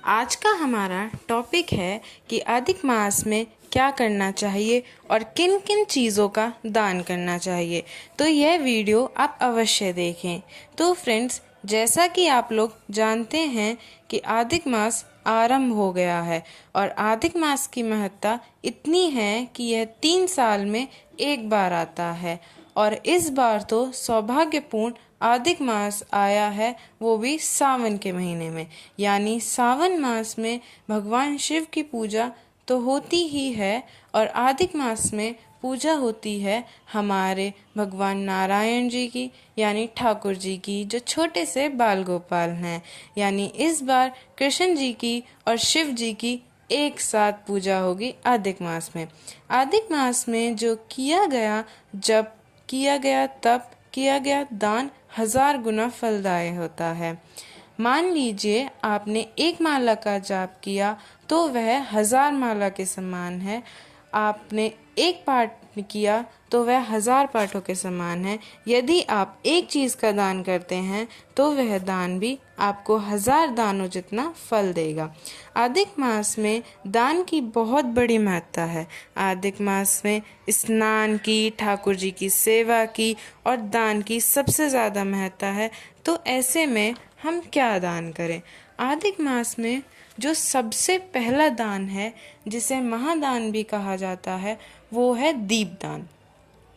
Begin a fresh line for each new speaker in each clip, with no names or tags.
आज का हमारा टॉपिक है कि अधिक मास में क्या करना चाहिए और किन किन चीज़ों का दान करना चाहिए। तो यह वीडियो आप अवश्य देखें। तो फ्रेंड्स, जैसा कि आप लोग जानते हैं कि अधिक मास आरंभ हो गया है और अधिक मास की महत्ता इतनी है कि यह 3 साल में एक बार आता है और इस बार तो सौभाग्यपूर्ण अधिक मास आया है, वो भी सावन के महीने में। यानी सावन मास में भगवान शिव की पूजा तो होती ही है और अधिक मास में पूजा होती है हमारे भगवान नारायण जी की, यानी ठाकुर जी की, जो छोटे से बाल गोपाल हैं। यानी इस बार कृष्ण जी की और शिव जी की एक साथ पूजा होगी अधिक मास में। अधिक मास में जो किया गया, जब किया गया, तब किया गया दान 1000 गुना फलदायी होता है। मान लीजिए आपने 1 माला का जाप किया तो वह 1000 माला के समान है। आपने 1 पाठ किया तो वह 1000 पाठों के समान है। यदि आप एक चीज़ का दान करते हैं तो वह दान भी आपको 1000 दानों जितना फल देगा। अधिक मास में दान की बहुत बड़ी महत्ता है। अधिक मास में स्नान की, ठाकुर जी की सेवा की और दान की सबसे ज़्यादा महत्ता है। तो ऐसे में हम क्या दान करें? अधिक मास में जो सबसे पहला दान है, जिसे महादान भी कहा जाता है, वो है दीपदान।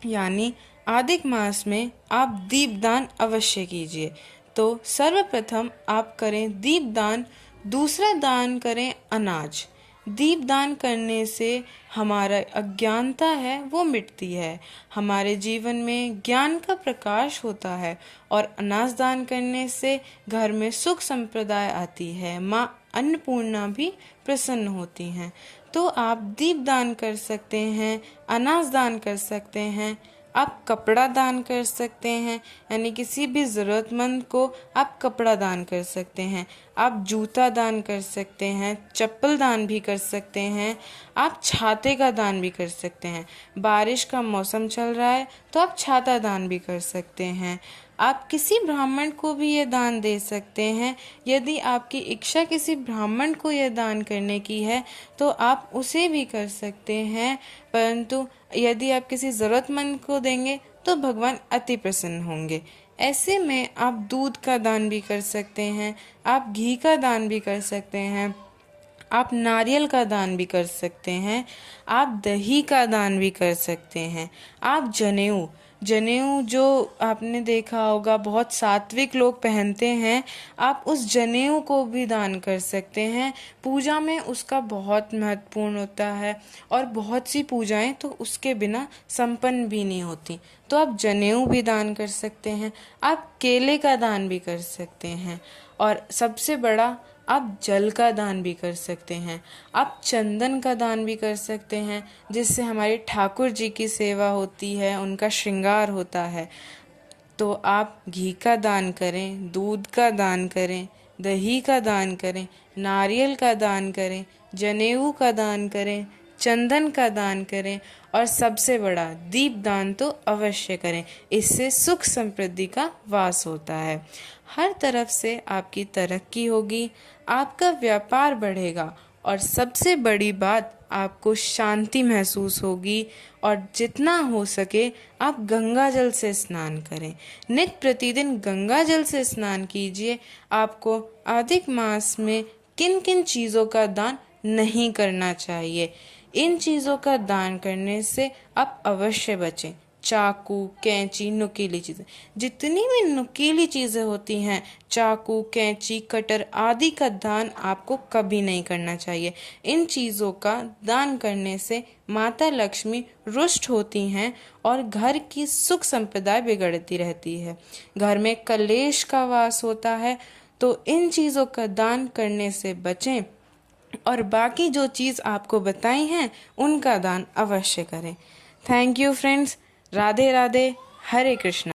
यानी अधिक मास में आप दीपदान अवश्य कीजिए। तो सर्वप्रथम आप करें दीपदान। दूसरा दान करें अनाज। दीपदान करने से हमारा अज्ञानता है वो मिटती है, हमारे जीवन में ज्ञान का प्रकाश होता है और अनाज दान करने से घर में सुख संप्रदाय आती है। माँ अन्नपूर्णा भी प्रसन्न होती हैं। तो आप दीपदान कर सकते हैं, अनाज दान कर सकते हैं, आप कपड़ा दान कर सकते हैं, यानी किसी भी ज़रूरतमंद को आप कपड़ा दान कर सकते हैं। आप जूता दान कर सकते हैं, चप्पल दान भी कर सकते हैं, आप छाते का दान भी कर सकते हैं। बारिश का मौसम चल रहा है तो आप छाता दान भी कर सकते हैं। आप किसी ब्राह्मण को भी ये दान दे सकते हैं। यदि आपकी इच्छा किसी ब्राह्मण को यह दान करने की है तो आप उसे भी कर सकते हैं, परंतु यदि आप किसी ज़रूरतमंद को देंगे तो भगवान अति प्रसन्न होंगे। ऐसे में आप दूध का दान भी कर सकते हैं, आप घी का दान भी कर सकते हैं, आप नारियल का दान भी कर सकते हैं, आप दही का दान भी कर सकते हैं। आप जनेऊ जनेऊ जो आपने देखा होगा बहुत सात्विक लोग पहनते हैं, आप उस जनेऊ को भी दान कर सकते हैं। पूजा में उसका बहुत महत्वपूर्ण होता है और बहुत सी पूजाएं तो उसके बिना संपन्न भी नहीं होती। तो आप जनेऊ भी दान कर सकते हैं, आप केले का दान भी कर सकते हैं और सबसे बड़ा आप जल का दान भी कर सकते हैं। आप चंदन का दान भी कर सकते हैं, जिससे हमारे ठाकुर जी की सेवा होती है, उनका श्रृंगार होता है। तो आप घी का दान करें, दूध का दान करें, दही का दान करें, नारियल का दान करें, जनेऊ का दान करें, चंदन का दान करें और सबसे बड़ा दीप दान तो अवश्य करें। इससे सुख समृद्धि का वास होता है। हर तरफ से आपकी तरक्की होगी, आपका व्यापार बढ़ेगा और सबसे बड़ी बात, आपको शांति महसूस होगी। और जितना हो सके आप गंगा जल से स्नान करें, नित्य प्रतिदिन गंगा जल से स्नान कीजिए। आपको अधिक मास में किन किन चीज़ों का दान नहीं करना चाहिए, इन चीज़ों का दान करने से आप अवश्य बचें। चाकू, कैंची, नुकीली चीज़ें, जितनी भी नुकीली चीज़ें होती हैं, चाकू, कैंची, कटर आदि का दान आपको कभी नहीं करना चाहिए। इन चीज़ों का दान करने से माता लक्ष्मी रुष्ट होती हैं और घर की सुख संपदा बिगड़ती रहती है, घर में कलेश का वास होता है। तो इन चीज़ों का दान करने से बचें और बाकी जो चीज़ आपको बताई हैं उनका दान अवश्य करें। Thank you friends. Radhe Radhe, Hare Krishna.